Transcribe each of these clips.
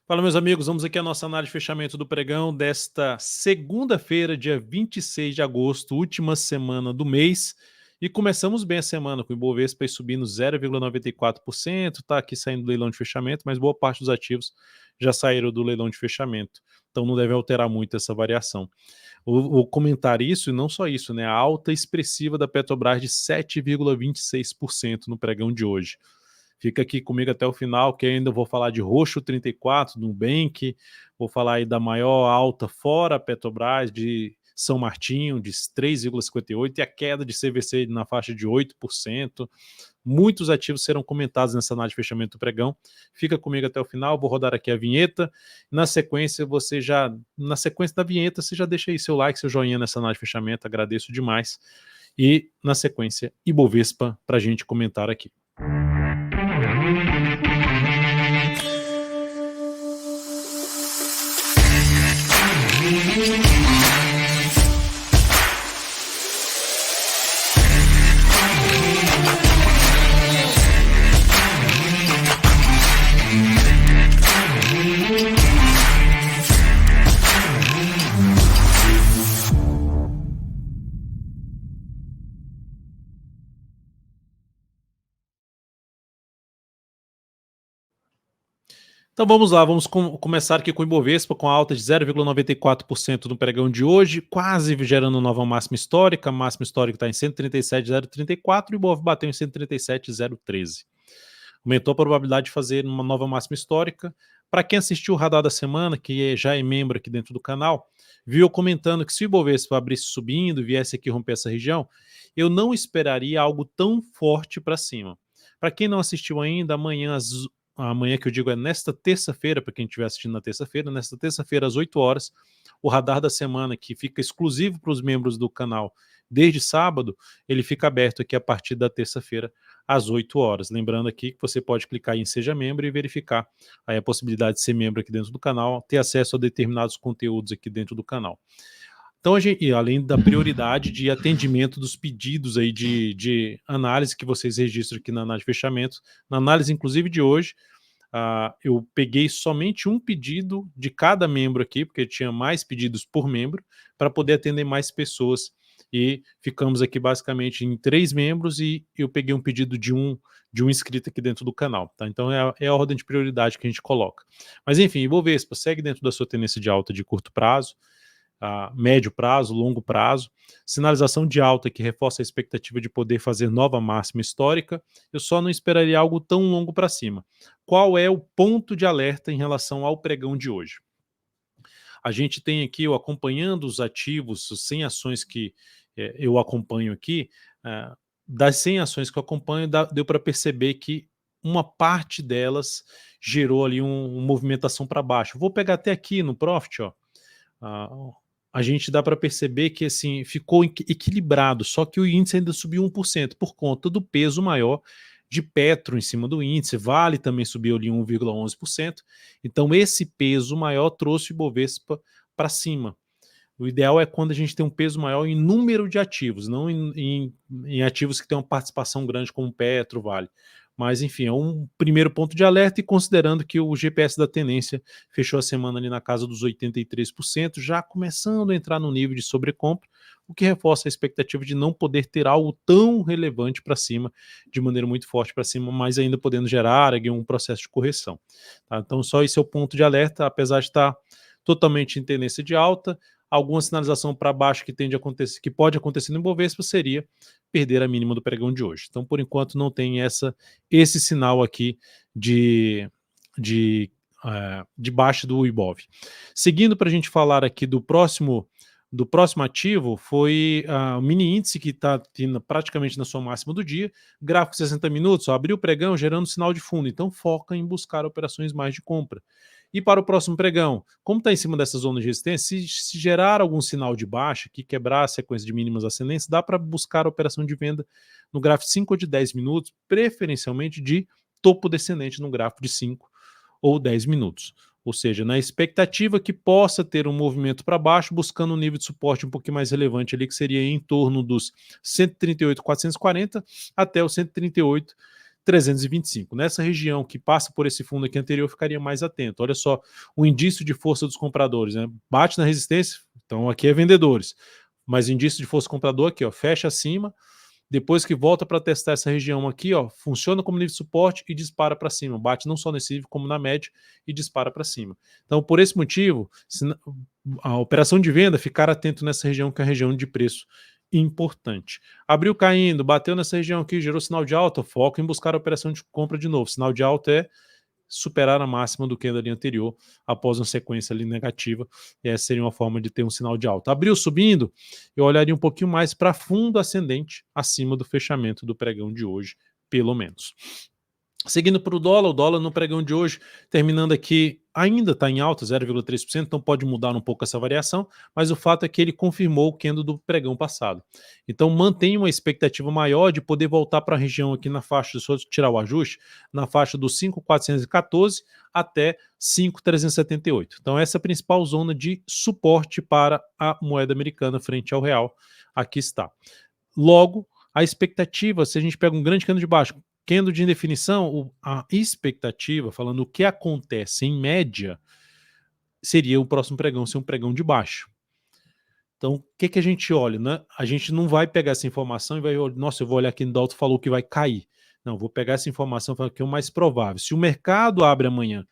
Fala, meus amigos, vamos aqui à nossa análise de fechamento do pregão desta segunda-feira, dia 26 de agosto, última semana do mês. E começamos bem a semana, com o Ibovespa aí subindo 0,94%, está aqui saindo do leilão de fechamento, mas boa parte dos ativos já saíram do leilão de fechamento, então não deve alterar muito essa variação. Vou comentar isso, e não só isso, né? A alta expressiva da Petrobras de 7,26% no pregão de hoje. Fica aqui comigo até o final, que ainda vou falar de Roxo 34, do Nubank, vou falar aí da maior alta fora a Petrobras, de São Martinho, de 3,58%, e a queda de CVC na faixa de 8%. Muitos ativos serão comentados nessa análise de fechamento do pregão. Fica comigo até o final, vou rodar aqui a vinheta. Na sequência da vinheta, você já deixa aí seu like, seu joinha nessa análise de fechamento, agradeço demais. E na sequência, Ibovespa para a gente comentar aqui. Então vamos lá, vamos começar aqui com o Ibovespa, com a alta de 0,94% no pregão de hoje, quase gerando nova máxima histórica. A máxima histórica está em 137,034 e o Ibov bateu em 137,013. Aumentou a probabilidade de fazer uma nova máxima histórica. Para quem assistiu o Radar da Semana, que já é membro aqui dentro do canal, viu eu comentando que se o Ibovespa abrisse subindo e viesse aqui romper essa região, eu não esperaria algo tão forte para cima. Para quem não assistiu ainda, amanhã que eu digo é nesta terça-feira, para quem estiver assistindo na terça-feira, nesta terça-feira às 8 horas, o Radar da Semana, que fica exclusivo para os membros do canal desde sábado, ele fica aberto aqui a partir da terça-feira às 8 horas. Lembrando aqui que você pode clicar em Seja Membro e verificar aí a possibilidade de ser membro aqui dentro do canal, ter acesso a determinados conteúdos aqui dentro do canal. Então, além da prioridade de atendimento dos pedidos aí de análise que vocês registram aqui na análise de fechamento, na análise inclusive de hoje, eu peguei somente um pedido de cada membro aqui, porque tinha mais pedidos por membro, para poder atender mais pessoas. E ficamos aqui basicamente em 3 membros e eu peguei um pedido de um inscrito aqui dentro do canal. Tá? Então é a ordem de prioridade que a gente coloca. Mas enfim, Ibovespa segue dentro da sua tendência de alta de curto prazo, médio prazo, longo prazo, sinalização de alta que reforça a expectativa de poder fazer nova máxima histórica. Eu só não esperaria algo tão longo para cima. Qual é o ponto de alerta em relação ao pregão de hoje? A gente tem aqui, eu acompanhando os ativos, os 100 ações que eu acompanho aqui, das 100 ações que eu acompanho, deu para perceber que uma parte delas gerou ali uma movimentação para baixo. Vou pegar até aqui no Profit, ó, a gente dá para perceber que assim ficou equilibrado, só que o índice ainda subiu 1% por conta do peso maior de Petro em cima do índice. Vale também subiu ali 1,11%. Então esse peso maior trouxe o Ibovespa para cima. O ideal é quando a gente tem um peso maior em número de ativos, não em ativos que têm uma participação grande como Petro, Vale. Mas, enfim, é um primeiro ponto de alerta, e considerando que o GPS da tendência fechou a semana ali na casa dos 83%, já começando a entrar no nível de sobrecompra, o que reforça a expectativa de não poder ter algo tão relevante para cima, de maneira muito forte para cima, mas ainda podendo gerar aqui um processo de correção. Tá? Então, só esse é o ponto de alerta, apesar de estar totalmente em tendência de alta. Alguma sinalização para baixo que tende a acontecer, que pode acontecer no Ibovespa, seria perder a mínima do pregão de hoje. Então, por enquanto, não tem esse sinal aqui de baixa do Ibov. Seguindo, para a gente falar aqui do próximo ativo, foi o mini índice, que está praticamente na sua máxima do dia, gráfico 60 minutos, ó, abriu o pregão gerando sinal de fundo, então foca em buscar operações mais de compra. E para o próximo pregão, como está em cima dessa zona de resistência, se gerar algum sinal de baixa, que quebrar a sequência de mínimas ascendentes, dá para buscar a operação de venda no gráfico 5 ou de 10 minutos, preferencialmente de topo descendente no gráfico de 5 ou 10 minutos. Ou seja, na expectativa que possa ter um movimento para baixo, buscando um nível de suporte um pouquinho mais relevante ali, que seria em torno dos 138.440 até os 138 325. Nessa região que passa por esse fundo aqui anterior, ficaria mais atento. Olha só o indício de força dos compradores, né? Bate na resistência, então aqui é vendedores, mas indício de força comprador aqui, ó, fecha acima, depois que volta para testar essa região aqui, ó, funciona como nível de suporte e dispara para cima. Bate não só nesse nível, como na média e dispara para cima. Então, por esse motivo, a operação de venda, ficar atento nessa região, que é a região de preço importante. Abriu caindo, bateu nessa região aqui, gerou sinal de alta, foco em buscar a operação de compra de novo. Sinal de alta é superar a máxima do candle ali anterior após uma sequência ali negativa, e essa seria uma forma de ter um sinal de alta. Abriu subindo, eu olharia um pouquinho mais para fundo ascendente acima do fechamento do pregão de hoje, pelo menos. Seguindo para o dólar no pregão de hoje, terminando aqui, ainda está em alta, 0,3%, então pode mudar um pouco essa variação, mas o fato é que ele confirmou o candle do pregão passado. Então mantém uma expectativa maior de poder voltar para a região aqui na faixa, se eu tirar o ajuste, na faixa dos 5.414 até 5.378. Então essa é a principal zona de suporte para a moeda americana frente ao real. Aqui está. Logo, a expectativa, se a gente pega um grande candle de baixo, candle de indefinição, a expectativa, falando o que acontece em média, seria o próximo pregão ser um pregão de baixo. Então, o que a gente olha, né? A gente não vai pegar essa informação e vai, nossa, eu vou olhar aqui no Dalton, falou que vai cair. Não, vou pegar essa informação e falar que é o mais provável. Se o mercado abre amanhã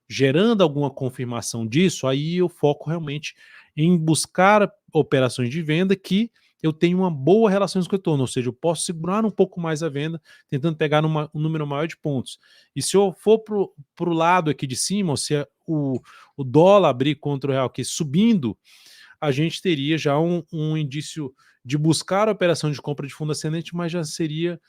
gerando alguma confirmação disso, aí eu foco realmente em buscar operações de venda que eu tenho uma boa relação com o retorno, ou seja, eu posso segurar um pouco mais a venda, tentando pegar um número maior de pontos. E se eu for para o lado aqui de cima, ou se o dólar abrir contra o real aqui subindo, a gente teria já um indício de buscar a operação de compra de fundo ascendente, mas já seria,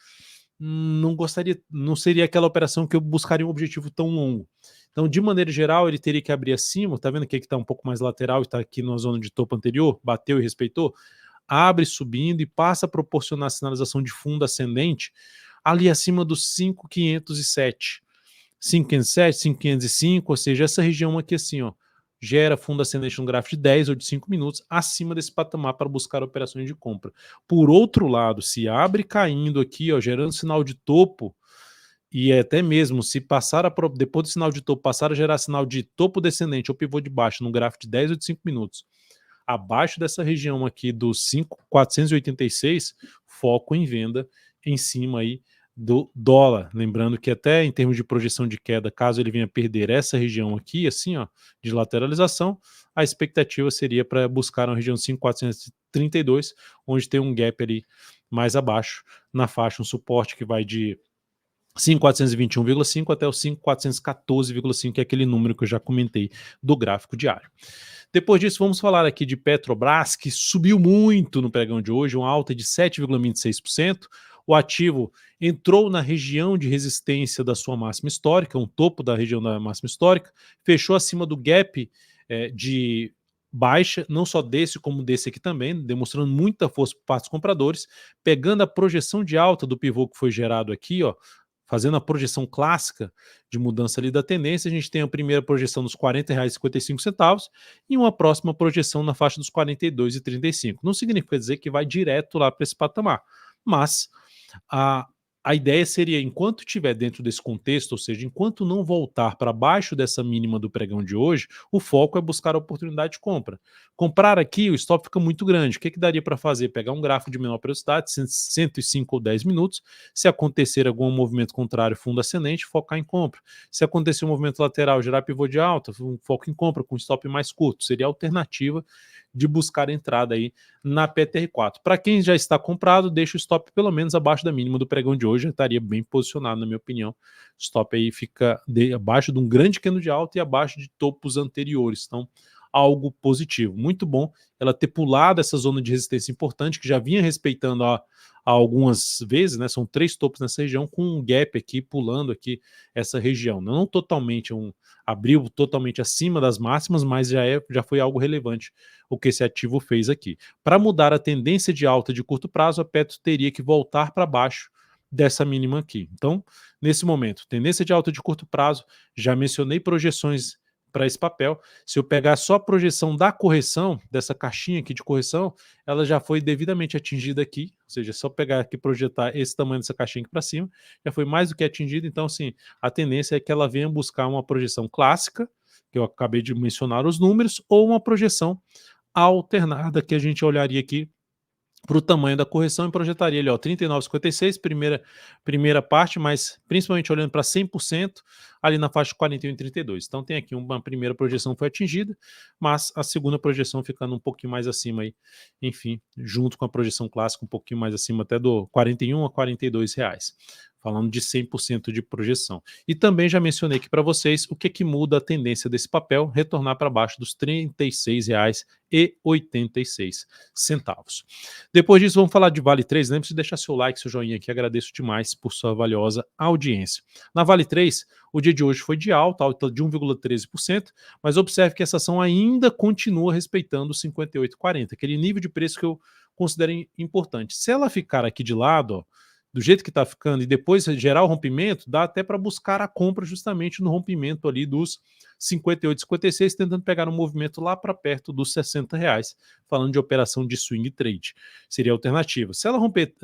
não seria aquela operação que eu buscaria um objetivo tão longo. Então, de maneira geral, ele teria que abrir acima, tá vendo aqui que está um pouco mais lateral e está aqui na zona de topo anterior, bateu e respeitou, abre subindo e passa a proporcionar sinalização de fundo ascendente ali acima dos 5.507. 5.507, 5.505, ou seja, essa região aqui assim, ó, gera fundo ascendente no gráfico de 10 ou de 5 minutos acima desse patamar para buscar operações de compra. Por outro lado, se abre caindo aqui, ó, gerando sinal de topo, e até mesmo se passar depois do sinal de topo, passar a gerar sinal de topo descendente ou pivô de baixo no gráfico de 10 ou de 5 minutos, abaixo dessa região aqui dos 5.486, foco em venda em cima aí do dólar. Lembrando que até em termos de projeção de queda, caso ele venha perder essa região aqui, assim, ó, de lateralização, a expectativa seria para buscar uma região 5.432, onde tem um gap ali mais abaixo, na faixa, um suporte que vai de 5.421,5 até o 5.414,5, que é aquele número que eu já comentei do gráfico diário. Depois disso, vamos falar aqui de Petrobras, que subiu muito no pregão de hoje, uma alta de 7,26%. O ativo entrou na região de resistência da sua máxima histórica, um topo da região da máxima histórica, fechou acima do gap de baixa, não só desse como desse aqui também, demonstrando muita força por parte dos compradores, pegando a projeção de alta do pivô que foi gerado aqui, ó, fazendo a projeção clássica de mudança ali da tendência, a gente tem a primeira projeção dos R$ 40,55 e uma próxima projeção na faixa dos R$ 42,35. Não significa dizer que vai direto lá para esse patamar, mas a ideia seria, enquanto estiver dentro desse contexto, ou seja, enquanto não voltar para baixo dessa mínima do pregão de hoje, o foco é buscar a oportunidade de compra. Comprar aqui, o stop fica muito grande. O que daria para fazer? Pegar um gráfico de menor velocidade, 105 ou 10 minutos, se acontecer algum movimento contrário, fundo ascendente, focar em compra. Se acontecer um movimento lateral, gerar pivô de alta, foco em compra com stop mais curto. Seria a alternativa de buscar entrada aí na PTR4. Para quem já está comprado, deixa o stop pelo menos abaixo da mínima do pregão de hoje, já estaria bem posicionado, na minha opinião. O stop aí fica abaixo de um grande candle de alta e abaixo de topos anteriores, então algo positivo. Muito bom ela ter pulado essa zona de resistência importante, que já vinha respeitando há algumas vezes, né? São 3 topos nessa região, com um gap aqui, pulando aqui essa região. Não totalmente, abriu totalmente acima das máximas, mas já foi algo relevante o que esse ativo fez aqui. Para mudar a tendência de alta de curto prazo, a Petro teria que voltar para baixo dessa mínima aqui. Então, nesse momento, tendência de alta de curto prazo, já mencionei projeções para esse papel. Se eu pegar só a projeção da correção, dessa caixinha aqui de correção, ela já foi devidamente atingida aqui, ou seja, só pegar aqui e projetar esse tamanho dessa caixinha aqui para cima, já foi mais do que atingida. Então, assim, a tendência é que ela venha buscar uma projeção clássica, que eu acabei de mencionar os números, ou uma projeção alternada, que a gente olharia aqui para o tamanho da correção e projetaria ali, ó, 39,56, primeira parte, mas principalmente olhando para 100%, ali na faixa de 41,32. Então tem aqui uma primeira projeção foi atingida, mas a segunda projeção ficando um pouquinho mais acima aí, enfim, junto com a projeção clássica, um pouquinho mais acima até do 41 a 42 reais. Falando de 100% de projeção. E também já mencionei aqui para vocês o que muda a tendência desse papel, retornar para baixo dos R$ 36,86. Depois disso, vamos falar de Vale 3. Lembre-se de deixar seu like, seu joinha aqui, agradeço demais por sua valiosa audiência. Na Vale 3, o dia de hoje foi de alta de 1,13%, mas observe que essa ação ainda continua respeitando os 58,40, aquele nível de preço que eu considero importante. Se ela ficar aqui de lado, ó, do jeito que está ficando, e depois gerar o rompimento, dá até para buscar a compra justamente no rompimento ali dos 58,56, tentando pegar um movimento lá para perto dos R$ 60, falando de operação de swing trade. Seria a alternativa. Se ela romper,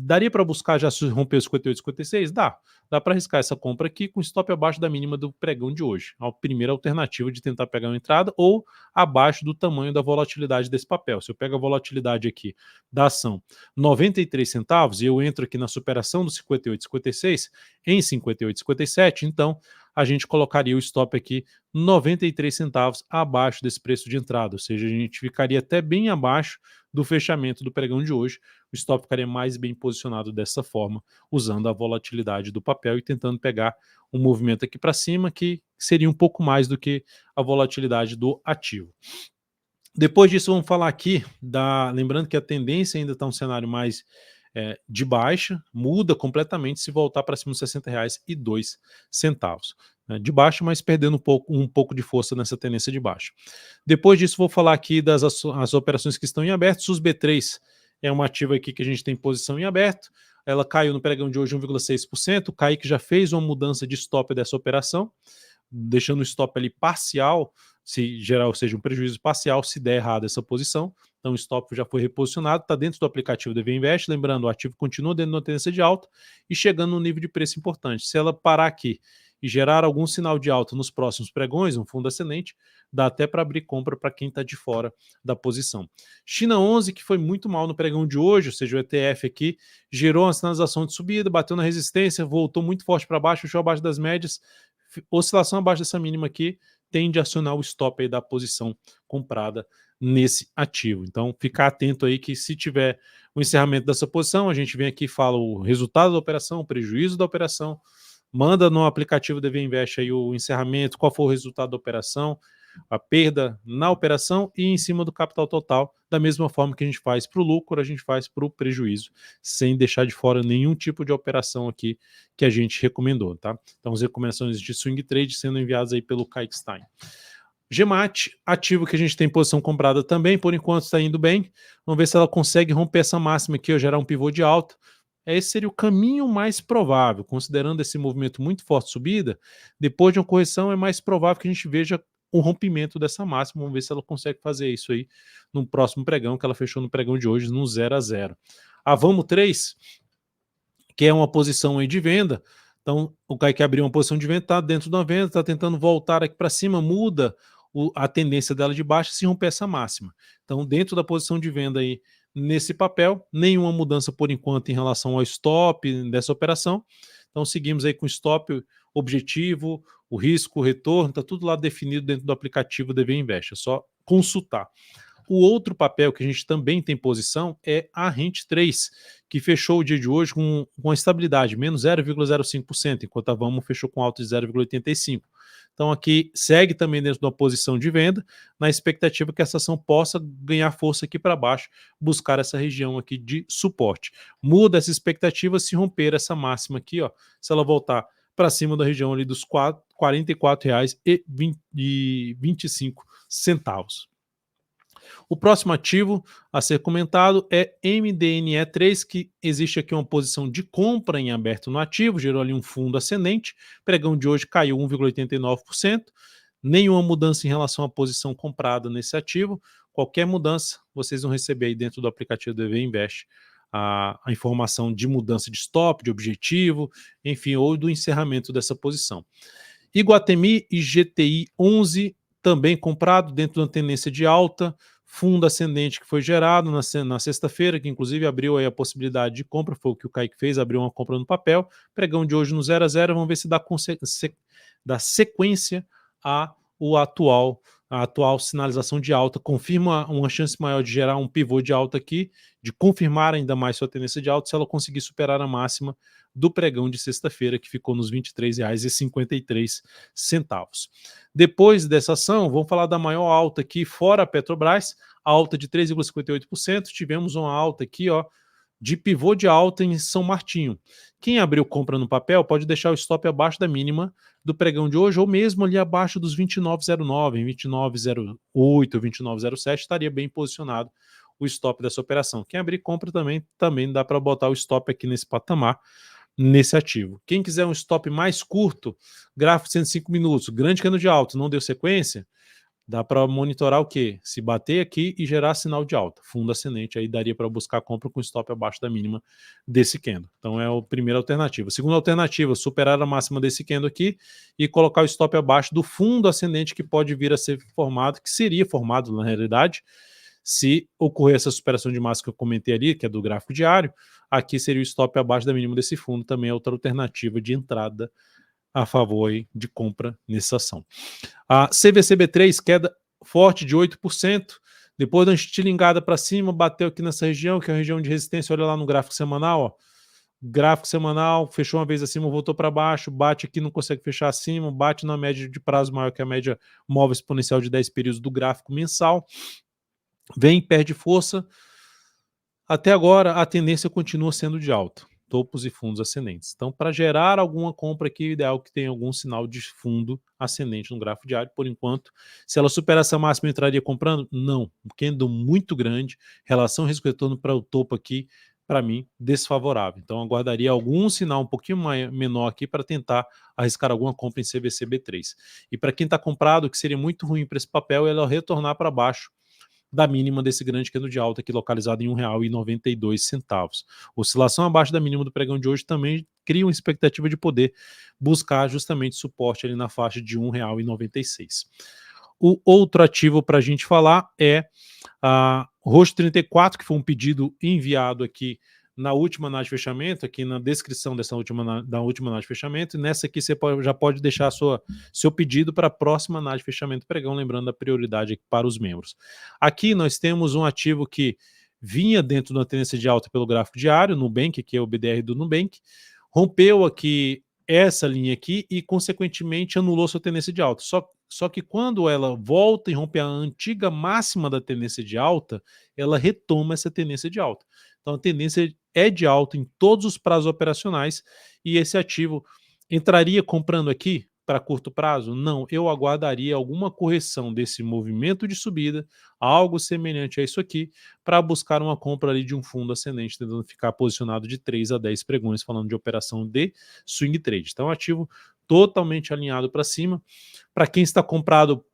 daria para buscar já se romper os 58,56? Dá para arriscar essa compra aqui com stop abaixo da mínima do pregão de hoje. A primeira alternativa de tentar pegar uma entrada, ou abaixo do tamanho da volatilidade desse papel. Se eu pego a volatilidade aqui da ação 93 centavos e eu entro aqui na superação do 58,56 em 58,57, então a gente colocaria o stop aqui 93 centavos abaixo desse preço de entrada, ou seja, a gente ficaria até bem abaixo do fechamento do pregão de hoje. O stop ficaria mais bem posicionado dessa forma, usando a volatilidade do papel e tentando pegar um movimento aqui para cima que seria um pouco mais do que a volatilidade do ativo. Depois disso, vamos falar aqui lembrando que a tendência ainda está um cenário mais de baixa, muda completamente se voltar para cima dos R$ 60,02. Né, de baixa, mas perdendo um pouco de força nessa tendência de baixa. Depois disso, vou falar aqui as operações que estão em aberto. SUSB3 é uma ativa aqui que a gente tem posição em aberto. Ela caiu no pregão de hoje 1,6%. O Kaique já fez uma mudança de stop dessa operação, deixando o stop ali parcial, se gerar, ou seja, um prejuízo parcial se der errado essa posição. Então o stop já foi reposicionado, está dentro do aplicativo DV Invest. Lembrando, o ativo continua dentro de uma tendência de alta e chegando num nível de preço importante. Se ela parar aqui e gerar algum sinal de alta nos próximos pregões, um fundo ascendente, dá até para abrir compra para quem está de fora da posição. China 11, que foi muito mal no pregão de hoje, ou seja, o ETF aqui gerou uma sinalização de subida, bateu na resistência, voltou muito forte para baixo, fechou abaixo das médias, oscilação abaixo dessa mínima aqui tende a acionar o stop aí da posição comprada nesse ativo. Então, ficar atento aí que se tiver o encerramento dessa posição, a gente vem aqui e fala o resultado da operação, o prejuízo da operação, manda no aplicativo DV Invest aí o encerramento, qual foi o resultado da operação, a perda na operação e em cima do capital total, da mesma forma que a gente faz para o lucro, a gente faz para o prejuízo, sem deixar de fora nenhum tipo de operação aqui que a gente recomendou, tá? Então, as recomendações de swing trade sendo enviadas aí pelo Kaique Stein. GEMAT, ativo que a gente tem posição comprada também, por enquanto está indo bem. Vamos ver se ela consegue romper essa máxima aqui ou gerar um pivô de alta. Esse seria o caminho mais provável, considerando esse movimento muito forte de subida. Depois de uma correção, é mais provável que a gente veja o rompimento dessa máxima. Vamos ver se ela consegue fazer isso aí no próximo pregão, que ela fechou no pregão de hoje, no 0 a 0. A Vamo 3, que é uma posição aí de venda. Então, o Kaique abriu uma posição de venda, está dentro de uma venda, está tentando voltar aqui para cima, muda a tendência dela de baixa se romper essa máxima. Então, dentro da posição de venda aí, nesse papel, nenhuma mudança por enquanto em relação ao stop dessa operação. Então, seguimos aí com o stop, objetivo, o risco, o retorno, está tudo lá definido dentro do aplicativo DV Invest, é só consultar. O outro papel que a gente também tem posição é a Rent 3, que fechou o dia de hoje com uma estabilidade, menos 0,05%, enquanto a Vamo fechou com alta de 0,85%. Então aqui segue também dentro de uma posição de venda, na expectativa que essa ação possa ganhar força aqui para baixo, buscar essa região aqui de suporte. Muda essa expectativa se romper essa máxima aqui, ó, se ela voltar para cima da região ali dos R$ 44,25. O próximo ativo a ser comentado é MDNE3, que existe aqui uma posição de compra em aberto no ativo, gerou ali um fundo ascendente, pregão de hoje caiu 1,89%, nenhuma mudança em relação à posição comprada nesse ativo. Qualquer mudança, vocês vão receber aí dentro do aplicativo do EV Invest a informação de mudança de stop, de objetivo, enfim, ou do encerramento dessa posição. Iguatemi e GTI 11 também comprado dentro da tendência de alta, fundo ascendente que foi gerado na sexta-feira, que inclusive abriu aí a possibilidade de compra, foi o que o Kaique fez, abriu uma compra no papel, pregão de hoje no 0 a 0, vamos ver se dá sequência a atual sinalização de alta, confirma uma chance maior de gerar um pivô de alta aqui, de confirmar ainda mais sua tendência de alta, se ela conseguir superar a máxima do pregão de sexta-feira, que ficou nos R$ 23,53. Depois dessa ação, vamos falar da maior alta aqui, fora a Petrobras, alta de 3,58%, tivemos uma alta aqui, ó, de pivô de alta em São Martinho. Quem abriu compra no papel pode deixar o stop abaixo da mínima do pregão de hoje, ou mesmo ali abaixo dos 29,09, 29,08, 29,07, estaria bem posicionado o stop dessa operação. Quem abrir compra também dá para botar o stop aqui nesse patamar, nesse ativo. Quem quiser um stop mais curto, gráfico de 105 minutos, grande cano de alta, não deu sequência, dá para monitorar o quê? Se bater aqui e gerar sinal de alta. Fundo ascendente, aí daria para buscar compra com stop abaixo da mínima desse candle. Então é a primeira alternativa. Segunda alternativa, superar a máxima desse candle aqui e colocar o stop abaixo do fundo ascendente que pode vir a ser formado, que seria formado na realidade, se ocorrer essa superação de máxima que eu comentei ali, que é do gráfico diário. Aqui seria o stop abaixo da mínima desse fundo, também é outra alternativa de entrada a favor aí de compra nessa ação. A CVCB3, queda forte de 8%, depois da estilingada para cima, bateu aqui nessa região, que é a região de resistência, olha lá no gráfico semanal, ó. Gráfico semanal, fechou uma vez acima, voltou para baixo, bate aqui, não consegue fechar acima, bate na média de prazo maior que a média móvel exponencial de 10 períodos do gráfico mensal, vem, perde força. Até agora, a tendência continua sendo de alta, topos e fundos ascendentes. Então, para gerar alguma compra aqui, o ideal é que tenha algum sinal de fundo ascendente no gráfico diário. Por enquanto, se ela superar essa máxima, eu entraria comprando? Não. Um candle muito grande, relação risco-retorno para o topo aqui, para mim, desfavorável. Então, aguardaria algum sinal um pouquinho menor aqui para tentar arriscar alguma compra em CVCB3. E para quem está comprado, o que seria muito ruim para esse papel é ela retornar para baixo da mínima desse grande candle de alta aqui localizado em R$ 1,92. Oscilação abaixo da mínima do pregão de hoje também cria uma expectativa de poder buscar justamente suporte ali na faixa de R$ 1,96. O outro ativo para a gente falar é a Roxo 34, que foi um pedido enviado aqui na última análise de fechamento, aqui na descrição da última análise de fechamento, e nessa aqui você já pode deixar seu pedido para a próxima análise de fechamento pregão, lembrando a prioridade aqui para os membros. Aqui nós temos um ativo que vinha dentro da tendência de alta pelo gráfico diário, Nubank, que é o BDR do Nubank, rompeu aqui essa linha aqui e, consequentemente, anulou sua tendência de alta. Só que quando ela volta e rompe a antiga máxima da tendência de alta, ela retoma essa tendência de alta. Então a tendência é de alta em todos os prazos operacionais e esse ativo entraria comprando aqui para curto prazo? Não, eu aguardaria alguma correção desse movimento de subida, algo semelhante a isso aqui, para buscar uma compra ali de um fundo ascendente, tentando ficar posicionado de 3 a 10 pregões, falando de operação de swing trade. Então, ativo totalmente alinhado para cima. Para quem está comprado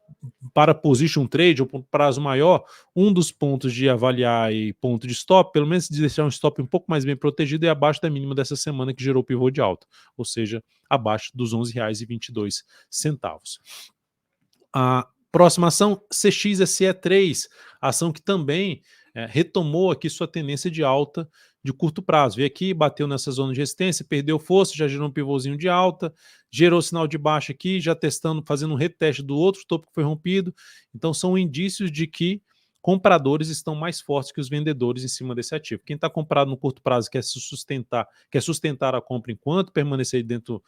para position trade ou por prazo maior, um dos pontos de avaliar e ponto de stop, pelo menos de deixar um stop um pouco mais bem protegido, é abaixo da mínima dessa semana que gerou o pivô de alta, ou seja, abaixo dos R$ 11,22. A próxima ação, CXSE3, ação que também retomou aqui sua tendência de alta de curto prazo. Veio aqui, bateu nessa zona de resistência, perdeu força, já gerou um pivôzinho de alta, gerou sinal de baixa aqui, já testando, fazendo um reteste do outro topo que foi rompido. Então são indícios de que compradores estão mais fortes que os vendedores em cima desse ativo. Quem está comprado no curto prazo quer sustentar a compra enquanto permanecer dentro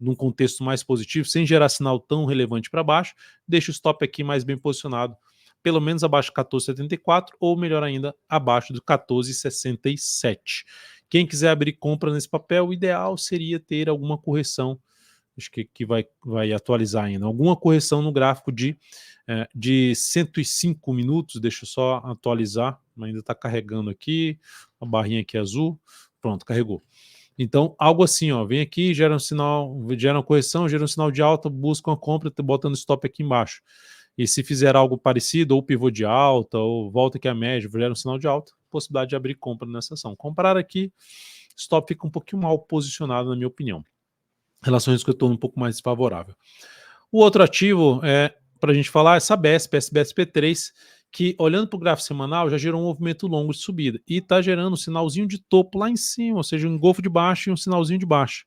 num contexto mais positivo, sem gerar sinal tão relevante para baixo, deixa o stop aqui mais bem posicionado, pelo menos abaixo de 14,74 ou melhor ainda, abaixo do 14,67. Quem quiser abrir compra nesse papel, o ideal seria ter alguma correção, acho que vai atualizar ainda, alguma correção no gráfico de 105 minutos, deixa eu só atualizar, ainda está carregando aqui, a barrinha aqui azul, pronto, carregou. Então, algo assim, ó, vem aqui, gera um sinal, gera uma correção, gera um sinal de alta, busca uma compra, botando stop aqui embaixo. E se fizer algo parecido, ou pivô de alta, ou volta aqui a média, gera um sinal de alta, possibilidade de abrir compra nessa ação. Comprar aqui, stop fica um pouquinho mal posicionado, na minha opinião. Relações que eu estou um pouco mais desfavorável. O outro ativo, para a gente falar, é Sabesp, SBSP3, que olhando para o gráfico semanal já gerou um movimento longo de subida e está gerando um sinalzinho de topo lá em cima, ou seja, um engolfo de baixo e um sinalzinho de baixo.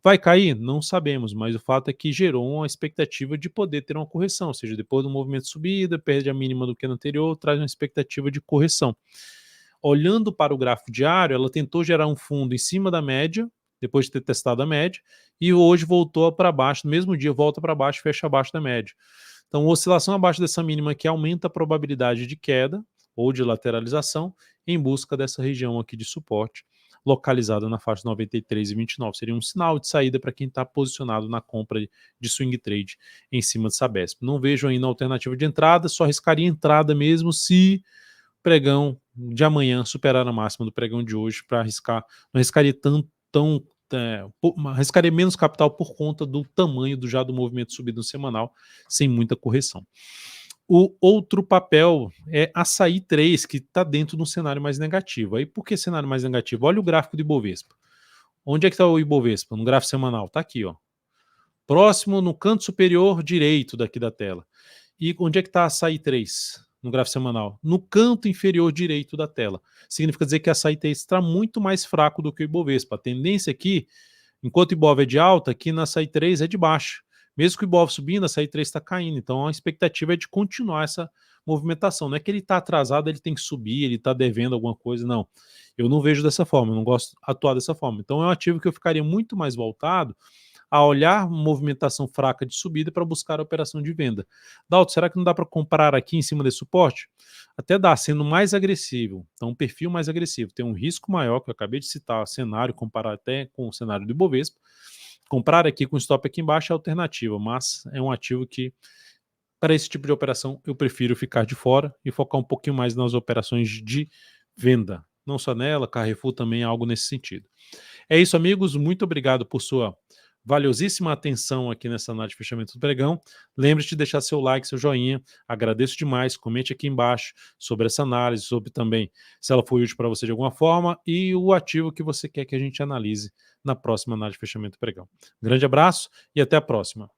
Vai cair? Não sabemos, mas o fato é que gerou uma expectativa de poder ter uma correção, ou seja, depois do movimento de subida, perde a mínima do que no anterior, traz uma expectativa de correção. Olhando para o gráfico diário, ela tentou gerar um fundo em cima da média, depois de ter testado a média, e hoje voltou para baixo, no mesmo dia volta para baixo, fecha abaixo da média. Então, oscilação abaixo dessa mínima aqui aumenta a probabilidade de queda ou de lateralização em busca dessa região aqui de suporte, localizada na faixa 93,29. Seria um sinal de saída para quem está posicionado na compra de swing trade em cima de Sabesp. Não vejo ainda alternativa de entrada, só arriscaria entrada mesmo se pregão de amanhã superar a máxima do pregão de hoje para arriscar, não arriscaria arriscaria menos capital por conta do tamanho do movimento subido no semanal, sem muita correção. O outro papel é Açaí 3, que está dentro de um cenário mais negativo. Aí por que cenário mais negativo? Olha o gráfico do Ibovespa. Onde é que está o Ibovespa? No gráfico semanal, está aqui, ó. Próximo no canto superior direito daqui da tela. E onde é que está a Açaí 3 no gráfico semanal? No canto inferior direito da tela. Significa dizer que a Açaí 3 está muito mais fraco do que o Ibovespa. A tendência aqui, enquanto o Ibov é de alta, aqui na Açaí 3 é de baixa. Mesmo que o Ibov subindo, a Açaí 3 está caindo. Então a expectativa é de continuar essa movimentação. Não é que ele está atrasado, ele tem que subir, ele está devendo alguma coisa, não. Eu não vejo dessa forma, eu não gosto de atuar dessa forma. Então é um ativo que eu ficaria muito mais voltado a olhar movimentação fraca de subida para buscar a operação de venda. Dalton, será que não dá para comprar aqui em cima desse suporte? Até dá, sendo mais agressivo. Então, um perfil mais agressivo. Tem um risco maior, que eu acabei de citar, cenário, comparar até com o cenário do Ibovespa. Comprar aqui com stop aqui embaixo é alternativa, mas é um ativo que, para esse tipo de operação, eu prefiro ficar de fora e focar um pouquinho mais nas operações de venda. Não só nela, Carrefour também é algo nesse sentido. É isso, amigos. Muito obrigado por sua valiosíssima atenção aqui nessa análise de fechamento do pregão. Lembre-se de deixar seu like, seu joinha. Agradeço demais. Comente aqui embaixo sobre essa análise, sobre também se ela foi útil para você de alguma forma e o ativo que você quer que a gente analise na próxima análise de fechamento do pregão. Grande abraço e até a próxima.